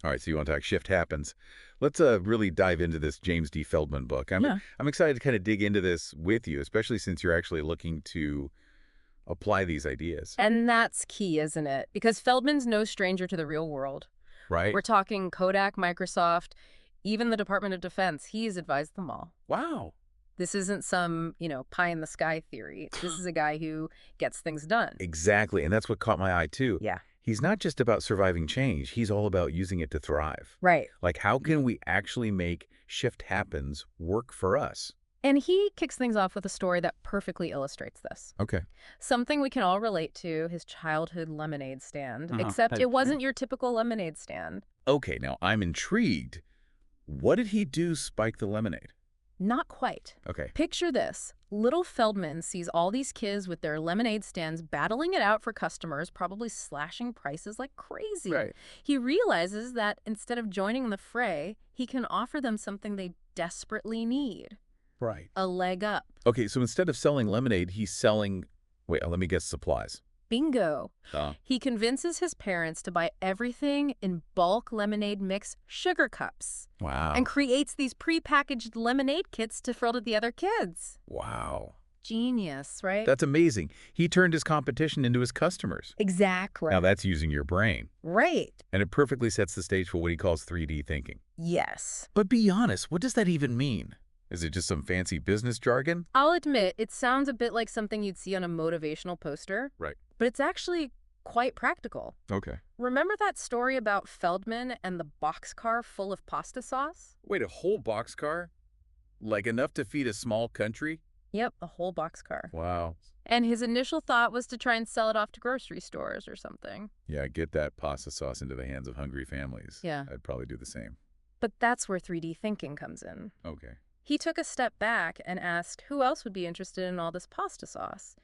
All right, so you want to talk shift happens. Let's really dive into this James D. Feldman book. Yeah. I'm excited to kind of dig into this with you, especially since you're actually looking to apply these ideas, And that's key, isn't it? Because Feldman's no stranger to the real world. right? We're talking Kodak, Microsoft, even the Department of Defense. He's advised them all. Wow. This isn't some, pie in the sky theory. This is a guy who gets things done. Exactly, and that's what caught my eye too. Yeah. He's not just about surviving change, he's all about using it to thrive. Right. Like, how can we actually make shift happens work for us? And he kicks things off with a story that perfectly illustrates this. Okay. Something we can all relate to, his childhood lemonade stand, except Okay. it wasn't your typical lemonade stand. Okay, now I'm intrigued. What did he do spike the lemonade? Not quite. Okay. Picture this. Little Feldman sees all these kids with their lemonade stands battling it out for customers, probably slashing prices like crazy. Right. He realizes that instead of joining the fray, he can offer them something they desperately need, Right. a leg up. Okay, so instead of selling lemonade, he's selling, wait, let me guess, supplies. Bingo. Uh, He convinces his parents to buy everything in bulk lemonade mix sugar cups wow. and creates these prepackaged lemonade kits to throw to the other kids. Wow. Genius, right? That's amazing. He turned his competition into his customers. Exactly. Now that's using your brain. Right. And it perfectly sets the stage for what he calls 3D thinking. Yes. But be honest, what does that even mean? Is it just some fancy business jargon? I'll admit, it sounds a bit like something you'd see on a motivational poster, Right. but it's actually quite practical. Okay. Remember that story about Feldman and the boxcar full of pasta sauce? Wait, a whole boxcar? Like enough to feed a small country? Yep, a whole boxcar. Wow. And his initial thought was to try and sell it off to grocery stores or something. Yeah, get that pasta sauce into the hands of hungry families. Yeah. I'd probably do the same. But that's where 3D thinking comes in. Okay. He took a step back and asked who else would be interested in all this pasta sauce.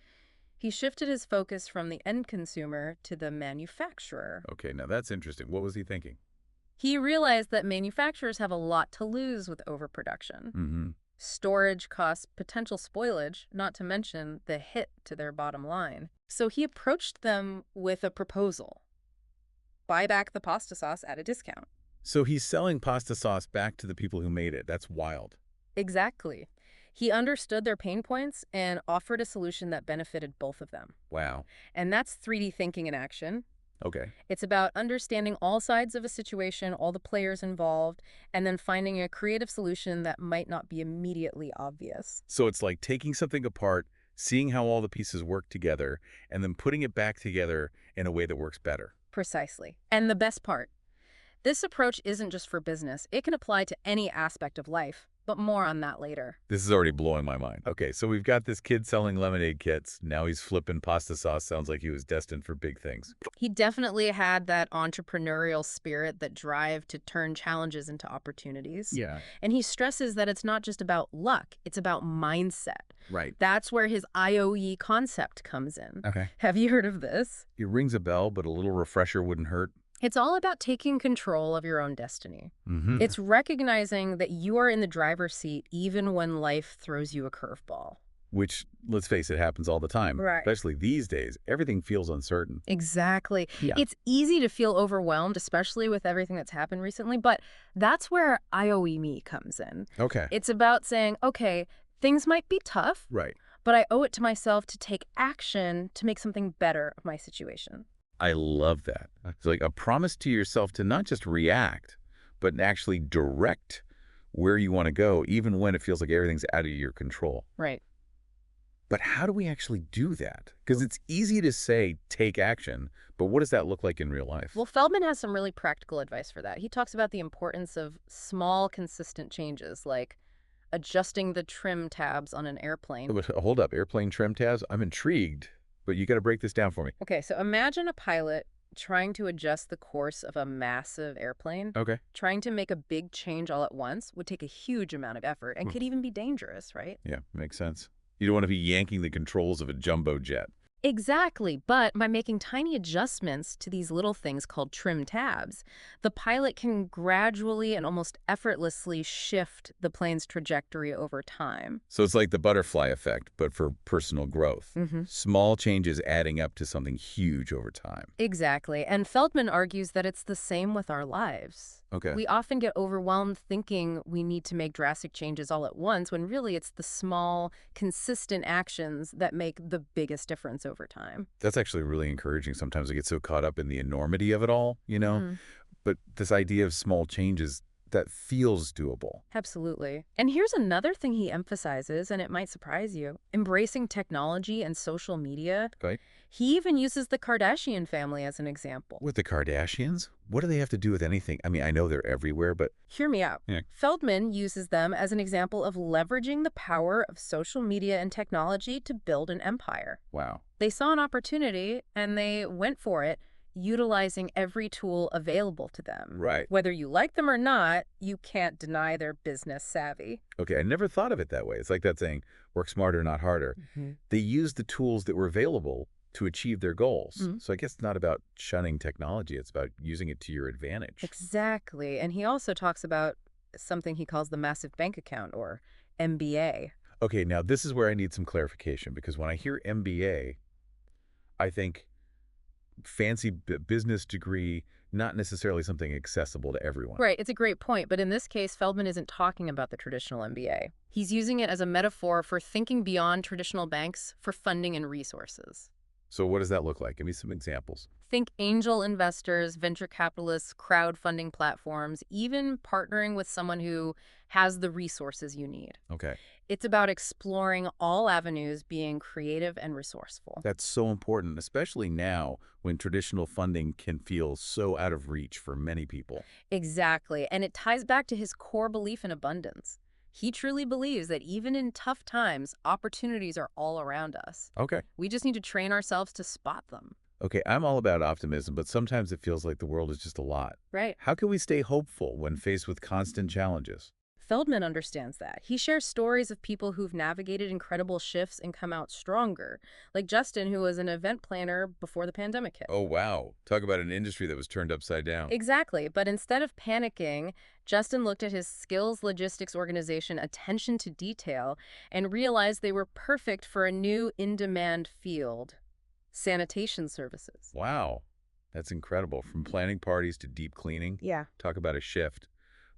He shifted his focus from the end consumer to the manufacturer. Okay, now that's interesting. What was he thinking? He realized that manufacturers have a lot to lose with overproduction. Mm-hmm. Storage costs, potential spoilage, not to mention the hit to their bottom line. So he approached them with a proposal. Buy back the pasta sauce at a discount. So he's selling pasta sauce back to the people who made it. That's wild. Exactly. He understood their pain points and offered a solution that benefited both of them. Wow. And that's 3D thinking in action. Okay. It's about understanding all sides of a situation, all the players involved, and then finding a creative solution that might not be immediately obvious. So it's like taking something apart, seeing how all the pieces work together, and then putting it back together in a way that works better. Precisely. And the best part, this approach isn't just for business. It can apply to any aspect of life, but more on that later. This is already blowing my mind. Okay, so we've got this kid selling lemonade kits. Now he's flipping pasta sauce. Sounds like he was destined for big things. He definitely had that entrepreneurial spirit, that drive to turn challenges into opportunities. Yeah. And he stresses that it's not just about luck, it's about mindset. Right. That's where his IOE concept comes in. Okay. Have you heard of this? It rings a bell, but a little refresher wouldn't hurt. It's all about taking control of your own destiny. Mm-hmm. It's recognizing that you are in the driver's seat even when life throws you a curveball. Which, let's face it, happens all the time. Right. Especially these days. Everything feels uncertain. Exactly. Yeah. It's easy to feel overwhelmed, especially with everything that's happened recently, but that's where IOE me comes in. Okay. It's about saying, okay, things might be tough, Right. but I owe it to myself to take action to make something better of my situation. I love that. It's like a promise to yourself to not just react, but actually direct where you want to go, even when it feels like everything's out of your control. Right. But how do we actually do that? Because it's easy to say, take action, but what does that look like in real life? Well, Feldman has some really practical advice for that. He talks about the importance of small, consistent changes, like adjusting the trim tabs on an airplane. But hold up, airplane trim tabs? I'm intrigued, but you got to break this down for me. Okay, so imagine a pilot trying to adjust the course of a massive airplane. Okay. Trying to make a big change all at once would take a huge amount of effort and could even be dangerous, right? Yeah, makes sense. You don't want to be yanking the controls of a jumbo jet. Exactly, but by making tiny adjustments to these little things called trim tabs, the pilot can gradually and almost effortlessly shift the plane's trajectory over time. So it's like the butterfly effect, but for personal growth. Hmm. Small changes adding up to something huge over time. Exactly, and Feldman argues that it's the same with our lives. Okay. We often get overwhelmed thinking we need to make drastic changes all at once, when really it's the small, consistent actions that make the biggest difference over time. That's actually really encouraging. Sometimes I get so caught up in the enormity of it all. Mm. But this idea of small changes, that feels doable. Absolutely. And here's another thing he emphasizes, and it might surprise you: embracing technology and social media. Right? He even uses the Kardashian family as an example. With the Kardashians? What do they have to do with anything? I mean, I know they're everywhere, but Hear me out. yeah. Feldman uses them as an example of leveraging the power of social media and technology to build an empire. Wow. They saw an opportunity and they went for it, utilizing every tool available to them. Right. Whether you like them or not, you can't deny their business savvy. Okay, I never thought of it that way. It's like that saying, work smarter, not harder. They used the tools that were available to achieve their goals. Mhm. So I guess it's not about shunning technology. It's about using it to your advantage. Exactly. And he also talks about something he calls the massive bank account, or MBA. Okay, now this is where I need some clarification because when I hear MBA, I think fancy business degree, not necessarily something accessible to everyone. Right, it's a great point, but in this case, Feldman isn't talking about the traditional MBA. He's using it as a metaphor for thinking beyond traditional banks for funding and resources. So what does that look like? Give me some examples. Think angel investors, venture capitalists, crowdfunding platforms, even partnering with someone who has the resources you need. Okay. It's about exploring all avenues, being creative and resourceful. That's so important, especially now when traditional funding can feel so out of reach for many people. Exactly, and it ties back to his core belief in abundance. He truly believes that even in tough times, opportunities are all around us. Okay. We just need to train ourselves to spot them. Okay, I'm all about optimism, but sometimes it feels like the world is just a lot. Right. How can we stay hopeful when faced with constant challenges? Feldman understands that. He shares stories of people who've navigated incredible shifts and come out stronger, like Justin, who was an event planner before the pandemic hit. Oh, wow. Talk about an industry that was turned upside down. Exactly, but instead of panicking, Justin looked at his skills logistics organization, attention to detail, and realized they were perfect for a new in-demand field: sanitation services. Wow. That's incredible. From planning parties to deep cleaning. Yeah. Talk about a shift.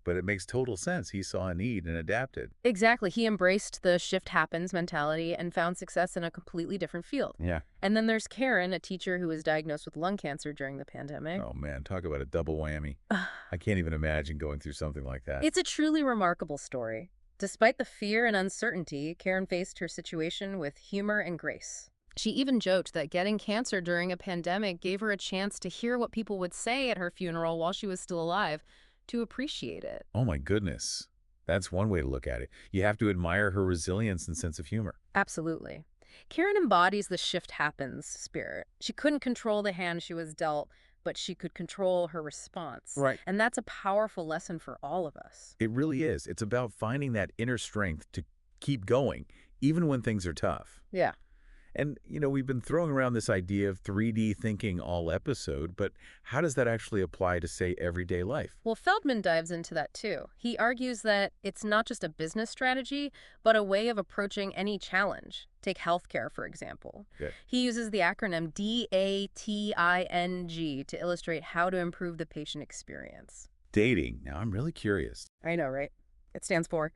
But it makes total sense. He saw a need and adapted. Exactly. He embraced the shift happens mentality and found success in a completely different field. Yeah. And then there's Karen, a teacher who was diagnosed with lung cancer during the pandemic. Oh, man. Talk about a double whammy. I can't even imagine going through something like that. It's a truly remarkable story. Despite the fear and uncertainty, Karen faced her situation with humor and grace. She even joked that getting cancer during a pandemic gave her a chance to hear what people would say at her funeral while she was still alive, to appreciate it. Oh, my goodness. That's one way to look at it. You have to admire her resilience and sense of humor. Absolutely. Karen embodies the shift happens spirit. She couldn't control the hand she was dealt, but she could control her response. Right. And that's a powerful lesson for all of us. It really is. It's about finding that inner strength to keep going, even when things are tough. Yeah. And, we've been throwing around this idea of 3D thinking all episode, but how does that actually apply to, say, everyday life? Well, Feldman dives into that too. He argues that it's not just a business strategy, but a way of approaching any challenge. Take healthcare, for example. Good. He uses the acronym DATING to illustrate how to improve the patient experience. Dating. Now, I'm really curious. I know, right? It stands for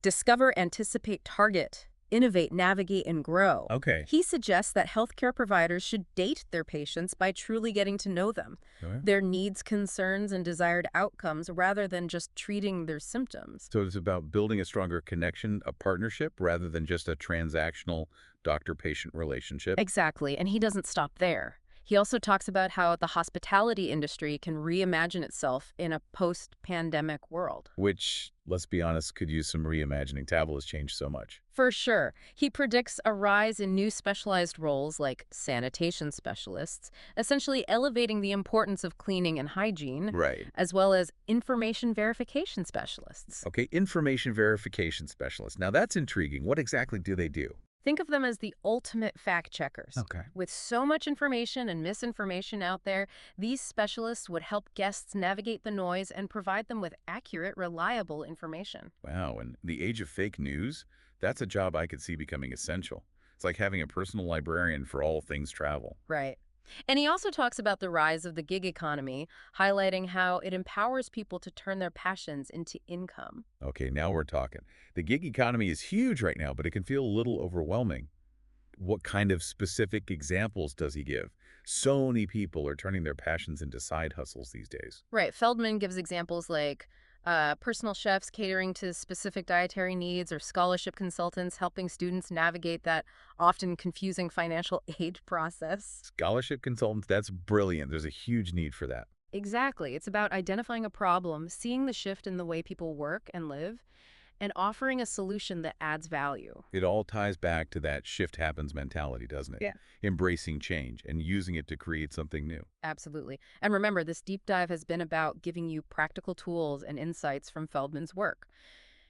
Discover, Anticipate, Target, Innovate, Navigate, and Grow. Okay. He suggests that healthcare providers should date their patients by truly getting to know them, Sure. their needs, concerns, and desired outcomes, rather than just treating their symptoms. So it's about building a stronger connection, a partnership, rather than just a transactional doctor-patient relationship. Exactly, and he doesn't stop there. He also talks about how the hospitality industry can reimagine itself in a post-pandemic world. Which, let's be honest, could use some reimagining. Travel has changed so much. For sure. He predicts a rise in new specialized roles like sanitation specialists, essentially elevating the importance of cleaning and hygiene, Right. as well as information verification specialists. Okay, information verification specialist. Now that's intriguing. What exactly do they do? Think of them as the ultimate fact checkers. Okay. With so much information and misinformation out there, these specialists would help guests navigate the noise and provide them with accurate, reliable information. Wow, and the age of fake news, that's a job I could see becoming essential. It's like having a personal librarian for all things travel. Right. And he also talks about the rise of the gig economy, highlighting how it empowers people to turn their passions into income. Okay, now we're talking. The gig economy is huge right now, but it can feel a little overwhelming. What kind of specific examples does he give? So many people are turning their passions into side hustles these days. Right. Feldman gives examples like personal chefs catering to specific dietary needs or scholarship consultants helping students navigate that often confusing financial aid process. Scholarship consultants, that's brilliant. There's a huge need for that. Exactly. It's about identifying a problem, seeing the shift in the way people work and live, and offering a solution that adds value. It all ties back to that shift happens mentality, doesn't it? Yeah. Embracing change and using it to create something new. Absolutely. And remember, this deep dive has been about giving you practical tools and insights from Feldman's work.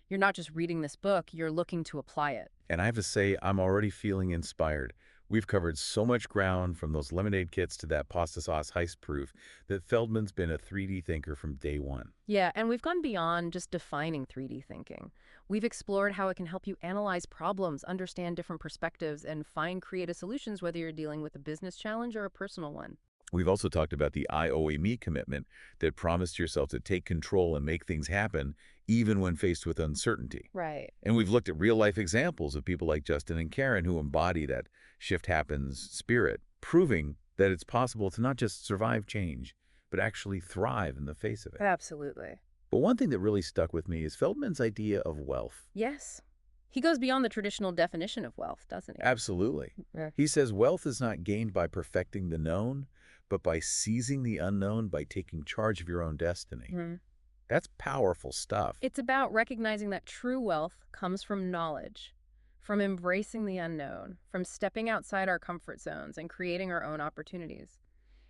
You're not just reading this book, you're looking to apply it. And I have to say, I'm already feeling inspired. We've covered so much ground from those lemonade kits to that pasta sauce heist proof that Feldman's been a 3D thinker from day one. Yeah, and we've gone beyond just defining 3D thinking. We've explored how it can help you analyze problems, understand different perspectives, and find creative solutions whether you're dealing with a business challenge or a personal one. We've also talked about the I owe a me commitment that promised yourself to take control and make things happen even when faced with uncertainty. Right. And we've looked at real-life examples of people like Justin and Karen who embody that shift happens spirit, proving that it's possible to not just survive change, but actually thrive in the face of it. Absolutely. But one thing that really stuck with me is Feldman's idea of wealth. Yes. He goes beyond the traditional definition of wealth, doesn't he? Absolutely. Yeah. He says wealth is not gained by perfecting the known, but by seizing the unknown, by taking charge of your own destiny. Mhm. That's powerful stuff. It's about recognizing that true wealth comes from knowledge, from embracing the unknown, from stepping outside our comfort zones and creating our own opportunities.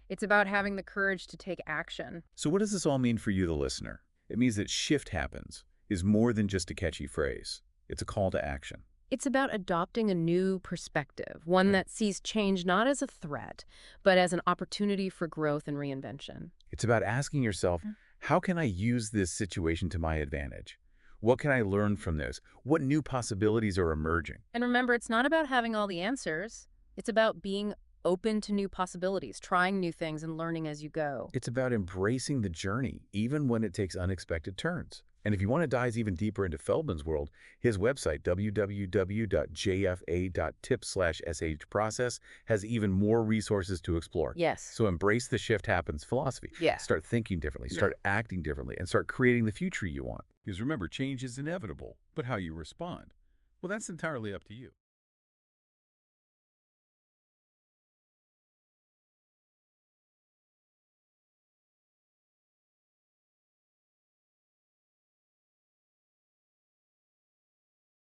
It's about having the courage to take action. So what does this all mean for you, the listener? It means that shift happens is more than just a catchy phrase. It's a call to action. It's about adopting a new perspective, one that sees change not as a threat, but as an opportunity for growth and reinvention. It's about asking yourself, how can I use this situation to my advantage? What can I learn from this? What new possibilities are emerging? And remember, it's not about having all the answers. It's about being open to new possibilities, trying new things, and learning as you go. It's about embracing the journey, even when it takes unexpected turns. And if you want to dive even deeper into Feldman's world, his website, www.jfa.tip/shprocess, has even more resources to explore. Yes. So embrace the shift happens philosophy. Yeah. Start thinking differently, start acting differently, and start creating the future you want. Because remember, change is inevitable, but how you respond, well, that's entirely up to you.